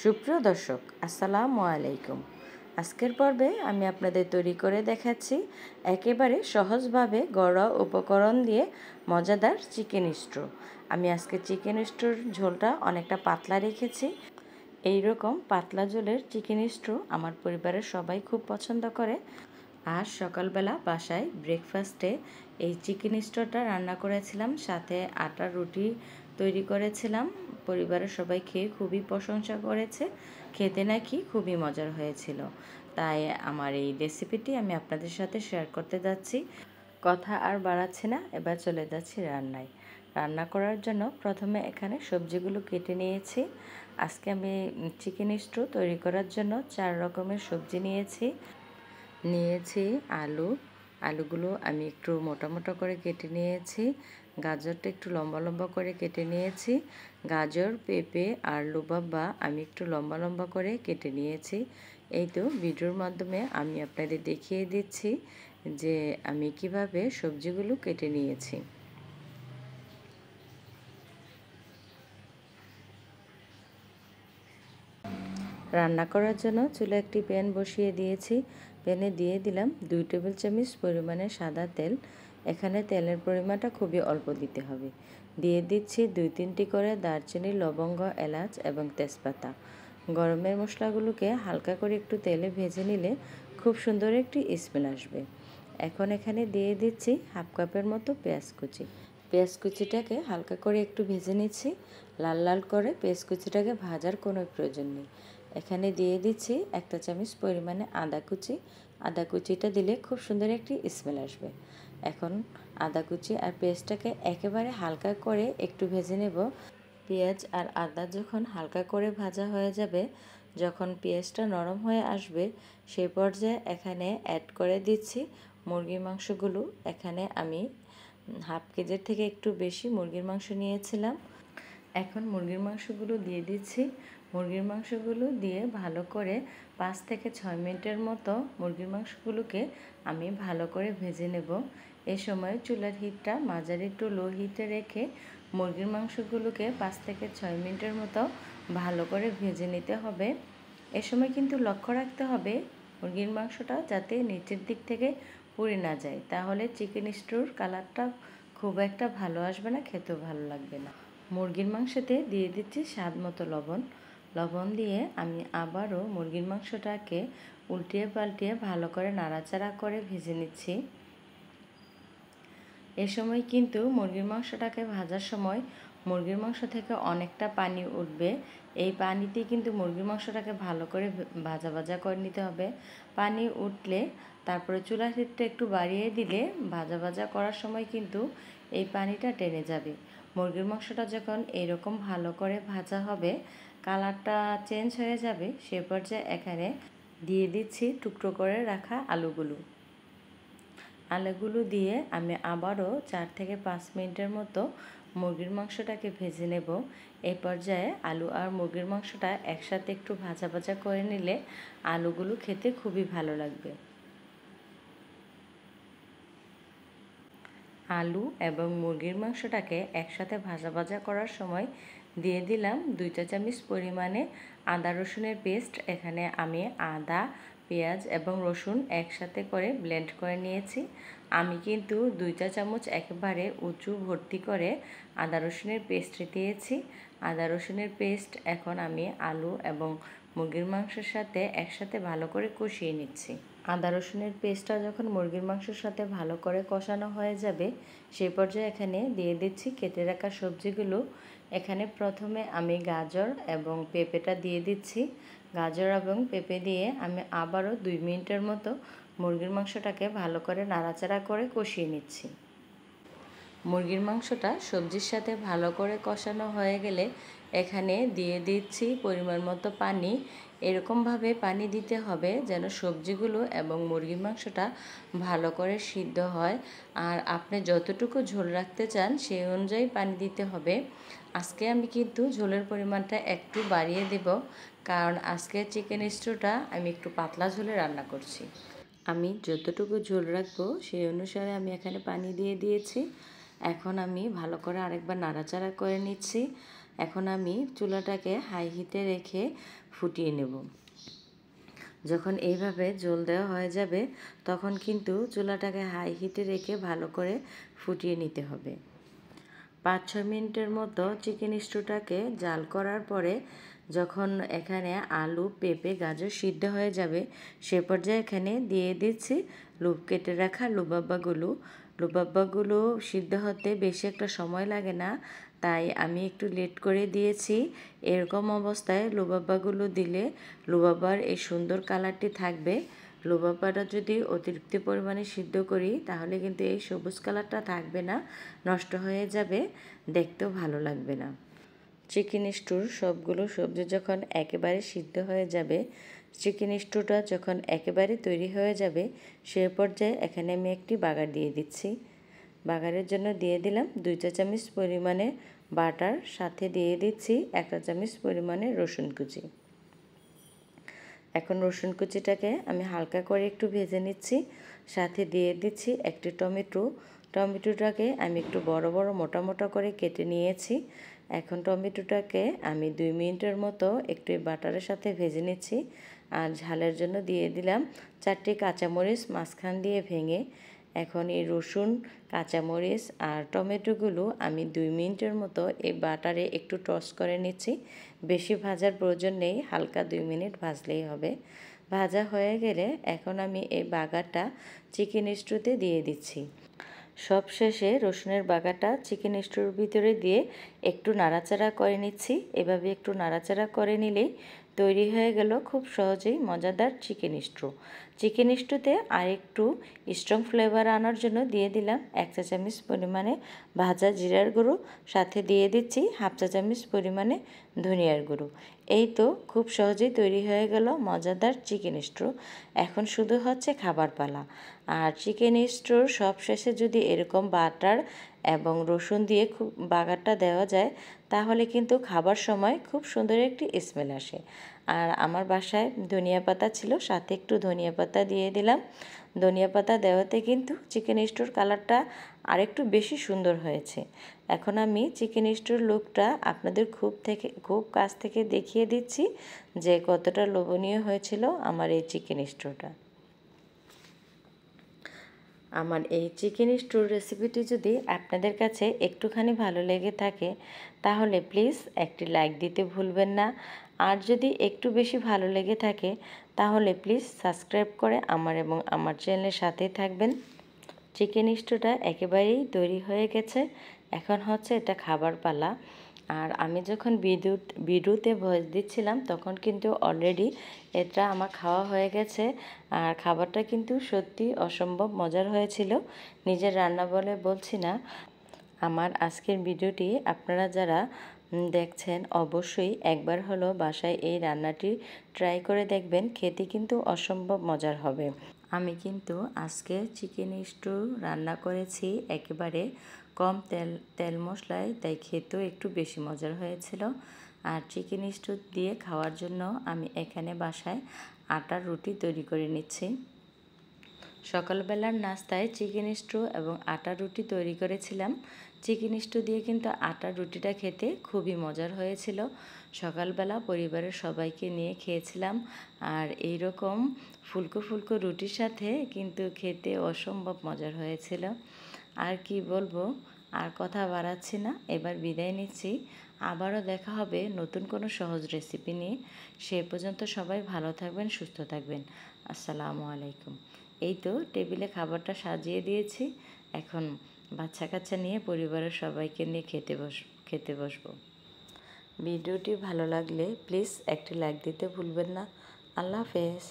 সুপ্রিয় দর্শক, আসসালামু আলাইকুম। আজকের পর্বে আমি আপনাদের তৈরি করে দেখাচ্ছি একেবারে সহজভাবে ঘরোয়া উপকরণ দিয়ে মজাদার চিকেন স্টু। আমি আজকে চিকেন স্টুর ঝোলটা অনেকটা পাতলা রেখেছি। এই রকম পাতলা ঝোলের চিকেন স্টু আমার পরিবারের সবাই খুব পছন্দ করে। আজ সকালবেলা বাসায় ব্রেকফাস্টে এই চিকেন স্টুটা রান্না করেছিলাম, সাথে আটার রুটি তৈরি করেছিলাম। পরিবারের সবাই খেয়ে খুবই প্রশংসা করেছে, খেতে নাকি খুবই মজার হয়েছিল। তাই আমার এই রেসিপিটি আমি আপনাদের সাথে শেয়ার করতে যাচ্ছি। কথা আর বাড়াচ্ছি না, এবার চলে যাচ্ছি রান্নায়। রান্না করার জন্য প্রথমে এখানে সবজিগুলো কেটে নিয়েছি। আজকে আমি চিকেন স্টু তৈরি করার জন্য 4 রকমের সবজি নিয়েছি আলুগুলো আমি একটু মোটা মোটা করে কেটে নিয়েছি। গাজরটা একটু লম্বা লম্বা করে কেটে নিয়েছি। গাজর, পেঁপে আর লুবাবা আমি একটু লম্বা লম্বা করে কেটে নিয়েছি। এই তো ভিডিওর মাধ্যমে আমি আপনাদের দেখিয়ে দিচ্ছি যে আমি কিভাবে সবজিগুলো কেটে নিয়েছি। রান্না করার জন্য চুলায় একটি প্যান বসিয়ে দিয়েছি। প্যানে দিয়ে দিলাম 2 টেবিল চামচ পরিমাণে সাদা তেল। এখানে তেলের পরিমাণটা খুবই অল্প দিতে হবে। দিয়ে দিচ্ছি 2-3টি করে দারচিনি, লবঙ্গ, এলাচ এবং তেজপাতা। গরমের মশলাগুলোকে হালকা করে একটু তেলে ভেজে নিলে খুব সুন্দর একটি স্মেল আসবে। এখন এখানে দিয়ে দিচ্ছি হাফ কাপের মতো পেঁয়াজ কুচি। পেঁয়াজ কুচিটাকে হালকা করে একটু ভেজে নিচ্ছি। লাল লাল করে পেঁয়াজ কুচিটাকে ভাজার কোনো প্রয়োজন নেই। এখানে দিয়ে দিচ্ছি 1 চামচ পরিমাণে আদা কুচি। আদা কুচিটা দিলে খুব সুন্দর একটি স্মেল আসবে। এখন আদা কুচি আর পেঁয়াজটাকে একেবারে হালকা করে একটু ভেজে নেব। পেঁয়াজ আর আদা যখন হালকা করে ভাজা হয়ে যাবে, যখন পেঁয়াজটা নরম হয়ে আসবে, সেই পর্যায়ে এখানে অ্যাড করে দিচ্ছি মুরগির মাংসগুলো। এখানে আমি হাফ কেজির থেকে একটু বেশি মুরগির মাংস নিয়েছিলাম। এখন মুরগির মাংসগুলো দিয়ে দিচ্ছি। মুরগির মাংসগুলো দিয়ে ভালো করে 5 থেকে 6 মিনিটের মতো মুরগির মাংসগুলোকে আমি ভালো করে ভেজে নেব। এই সময় চুলার হিটটা মাঝারি টু লো হিটে রেখে মুরগির মাংসগুলোকে 5 থেকে 6 মিনিটের মতো ভালো করে ভেজে নিতে হবে। এ সময় কিন্তু লক্ষ্য রাখতে হবে মুরগির মাংসটা যাতে নিচের দিক থেকে পুড়ে না যায়, তাহলে চিকেন স্টুর কালারটা খুব একটা ভালো আসবে না, খেতেও ভালো লাগবে না। মুরগির মাংসতে দিয়ে দিচ্ছি স্বাদ মতো লবণ দিয়ে আমি আবারও মুরগির মাংসটাকে উল্টিয়ে পাল্টিয়ে ভালো করে নাড়াচাড়া করে ভেজে নিচ্ছি। এ সময় কিন্তু মুরগির মাংসটাকে ভাজার সময় মুরগির মাংস থেকে অনেকটা পানি উঠবে। এই পানিতে কিন্তু মুরগির মাংসটাকে ভালো করে ভাজা করে নিতে হবে। পানি উঠলে তারপরে চুলার হিটটা একটু বাড়িয়ে দিলে ভাজা করার সময় কিন্তু এই পানিটা টেনে যাবে। মুরগির মাংসটা যখন এরকম ভালো করে ভাজা হবে, কালারটা চেঞ্জ হয়ে যাবে, সে পর্যায়ে এখানে দিয়ে দিচ্ছি টুকরো করে রাখা আলুগুলো দিয়ে আমি আবারও 4 থেকে 5 মিনিটের মতো মুরগির মাংসটাকে ভেজে নেব। এই পর্যায়ে আলু আর মুরগির মাংসটা একসাথে একটু ভাজা করে নিলে আলুগুলো খেতে খুবই ভালো লাগবে। আলু এবং মুরগির মাংসটাকে একসাথে ভাজা করার সময় দিয়ে দিলাম 2 চা চামচ পরিমাণে আদা রসুনের পেস্ট। এখানে আমি আদা, পেঁয়াজ এবং রসুন একসাথে করে ব্লেন্ড করে নিয়েছি। আমি কিন্তু 2 চা চামচ একেবারে উঁচু ভর্তি করে আদা রসুনের পেস্ট দিয়েছি। আদা রসুনের পেস্ট এখন আমি আলু এবং মুরগির মাংসের সাথে একসাথে ভালো করে কষিয়ে নিচ্ছি। আদা রসুনের পেস্টটা যখন মুরগির মাংসের সাথে ভালো করে কষানো হয়ে যাবে, সেই পর্যায়ে এখানে দিয়ে দিচ্ছি কেটে রাখা সবজিগুলো। এখানে প্রথমে আমি গাজর এবং পেঁপেটা দিয়ে দিচ্ছি। গাজর এবং পেঁপে দিয়ে আমি আবারও 2 মিনিটের মতো মুরগির মাংসটাকে ভালো করে নাড়াচাড়া করে কষিয়ে নিচ্ছি। মুরগির মাংসটা সবজির সাথে ভালো করে কষানো হয়ে গেলে এখানে দিয়ে দিচ্ছি পরিমাণ মতো পানি। এরকমভাবে পানি দিতে হবে যেন সবজিগুলো এবং মুরগির মাংসটা ভালো করে সিদ্ধ হয়। আর আপনি যতটুকু ঝোল রাখতে চান সেই অনুযায়ী পানি দিতে হবে। আজকে আমি কিন্তু ঝোলের পরিমাণটা একটু বাড়িয়ে দেব, কারণ আজকে চিকেন স্টুটা আমি একটু পাতলা ঝোলে রান্না করছি। আমি যতটুকু ঝোল রাখবো সেই অনুসারে আমি এখানে পানি দিয়ে দিয়েছি। এখন আমি ভালো করে আরেকবার নাড়াচাড়া করে নিচ্ছি। এখন আমি চুলাটাকে হাই হিটে রেখে ফুটিয়ে নেব। যখন এইভাবে ঝোল দেওয়া হয়ে যাবে তখন কিন্তু চুলাটাকে হাই হিটে রেখে ভালো করে ফুটিয়ে নিতে হবে। 5-6 মিনিটের মতো চিকেন স্টুটাকে জাল করার পরে যখন এখানে আলু, পেঁপে, গাজর সিদ্ধ হয়ে যাবে সে পর্যায়ে এখানে দিয়ে দিচ্ছি কেটে রাখা লুবাব্বাগুলো। লুবাব্বাগুলো সিদ্ধ হতে বেশি একটা সময় লাগে না, তাই আমি একটু লেট করে দিয়েছি। এরকম অবস্থায় লুবাব্বাগুলো দিলে লুবাব্বার এই সুন্দর কালারটি থাকবে। লুবাব্বাটা যদি অতিরিক্ত পরিমাণে সিদ্ধ করি তাহলে কিন্তু এই সবুজ কালারটা থাকবে না, নষ্ট হয়ে যাবে, দেখতেও ভালো লাগবে না। চিকেন স্টুর সবগুলো সবজি যখন একেবারে সিদ্ধ হয়ে যাবে, চিকেন স্টুটা যখন একেবারে তৈরি হয়ে যাবে সে পর্যায়ে এখানে আমি একটি বাগার দিয়ে দিচ্ছি। বাগারের জন্য দিয়ে দিলাম 2 চা চামচ পরিমাণে বাটার, সাথে দিয়ে দিচ্ছি 1 চা চামচ পরিমাণে রসুন কুচি। এখন রসুন কুচিটাকে আমি হালকা করে একটু ভেজে নিচ্ছি। সাথে দিয়ে দিচ্ছি একটি টমেটো। টমেটোটাকে আমি একটু বড় বড় মোটা মোটা করে কেটে নিয়েছি। এখন টমেটোটাকে আমি 2 মিনিটের মতো একটু বাটারের সাথে ভেজে নিচ্ছি। আর ঝালের জন্য দিয়ে দিলাম 4টি কাঁচামরিচ মাঝখান দিয়ে ভেঙে। এখন এই রসুন, কাঁচামরিচ আর টমেটোগুলো আমি 2 মিনিটের মতো এই বাটারে একটু টস করে নিচ্ছি। বেশি ভাজার প্রয়োজন নেই, হালকা 2 মিনিট ভাজলেই হবে। ভাজা হয়ে গেলে এখন আমি এই বাগারটা চিকেন স্টুতে দিয়ে দিচ্ছি। সবশেষে রসুনের বাগাটা চিকেন স্টুর ভিতরে দিয়ে একটু নাড়াচাড়া করে নিচ্ছি। এভাবে একটু নাড়াচাড়া করে নিলেই তৈরি হয়ে গেল খুব সহজেই মজাদার চিকেন স্টু। চিকেন স্টুতে আরেকটু স্ট্রং ফ্লেভার আনার জন্য দিয়ে দিলাম 1 চা চামচ পরিমাণে ভাজা জিরার গুঁড়ো, সাথে দিয়ে দিচ্ছি 1/2 চা চামচ পরিমাণে ধনিয়ার গুঁড়ো। এই তো খুব সহজেই তৈরি হয়ে গেল মজাদার চিকেন স্টু। এখন শুধু হচ্ছে খাবার পালা। আর চিকেন স্টুর সব শেষে যদি এরকম বাটার এবং রসুন দিয়ে খুব বাগারটা দেওয়া যায় তাহলে কিন্তু খাবার সময় খুব সুন্দর একটি স্মেল আসে। আর আমার বাসায় ধনিয়া পাতা ছিল, সাথে একটু ধনিয়া পাতা দিয়ে দিলাম। ধনিয়া পাতা দেওয়াতে কিন্তু চিকেন স্টুর কালারটা আরেকটু বেশি সুন্দর হয়েছে। এখন আমি চিকেন স্টুর লুকটা আপনাদের খুব কাছ থেকে দেখিয়ে দিচ্ছি যে কতটা লোভনীয় হয়েছিল আমার এই চিকেন স্টুটা। আমার এই চিকেন স্টুর রেসিপিটি যদি আপনাদের কাছে একটুখানি ভালো লেগে থাকে তাহলে প্লিজ একটি লাইক দিতে ভুলবেন না। আর যদি একটু বেশি ভালো লেগে থাকে তাহলে প্লিজ সাবস্ক্রাইব করে আমার চ্যানেলের সাথেই থাকবেন। চিকেন স্টুটা একেবারেই তৈরি হয়ে গেছে, এখন হচ্ছে এটা খাবার পালা। আর আমি যখন ভিডিওতে ভয়েস দিচ্ছিলাম তখন কিন্তু অলরেডি এটা আমার খাওয়া হয়ে গেছে। আর খাবারটা কিন্তু সত্যি অসম্ভব মজার হয়েছিল, নিজের রান্না বলে বলছি না। আমার আজকের ভিডিওটি আপনারা যারা দেখছেন অবশ্যই একবার হলো বাসায় এই রান্নাটি ট্রাই করে দেখবেন, খেতে কিন্তু অসম্ভব মজার হবে। আমি কিন্তু আজকে চিকেন স্টু রান্না করেছি একেবারে কম তেল মশলায়, তাই খেতেও একটু বেশি মজার হয়েছিল। আর চিকেন স্টু দিয়ে খাওয়ার জন্য আমি এখানে বাসায় আটার রুটি তৈরি করে নিচ্ছি। সকালবেলার নাস্তায় চিকেন স্টু এবং আটার রুটি তৈরি করেছিলাম। চিকেন স্টু দিয়ে কিন্তু আটার রুটিটা খেতে খুবই মজার হয়েছিল। সকালবেলা পরিবারের সবাইকে নিয়ে খেয়েছিলাম। আর এই রকম ফুলকো ফুলকো রুটির সাথে কিন্তু খেতে অসম্ভব মজার হয়েছিল। আর কি বলবো, আর কথা বাড়াচ্ছি না, এবার বিদায় নিচ্ছি। আবারও দেখা হবে নতুন কোনো সহজ রেসিপি নিয়ে। সে পর্যন্ত সবাই ভালো থাকবেন, সুস্থ থাকবেন। আসসালামু আলাইকুম। এই তো টেবিলে খাবারটা সাজিয়ে দিয়েছি, এখন বাচ্চা কাচ্চা নিয়ে পরিবারের সবাইকে নিয়ে খেতে বসবো। ভিডিওটি ভালো লাগলে প্লিজ একটি লাইক দিতে ভুলবেন না। আল্লাহ হাফেজ।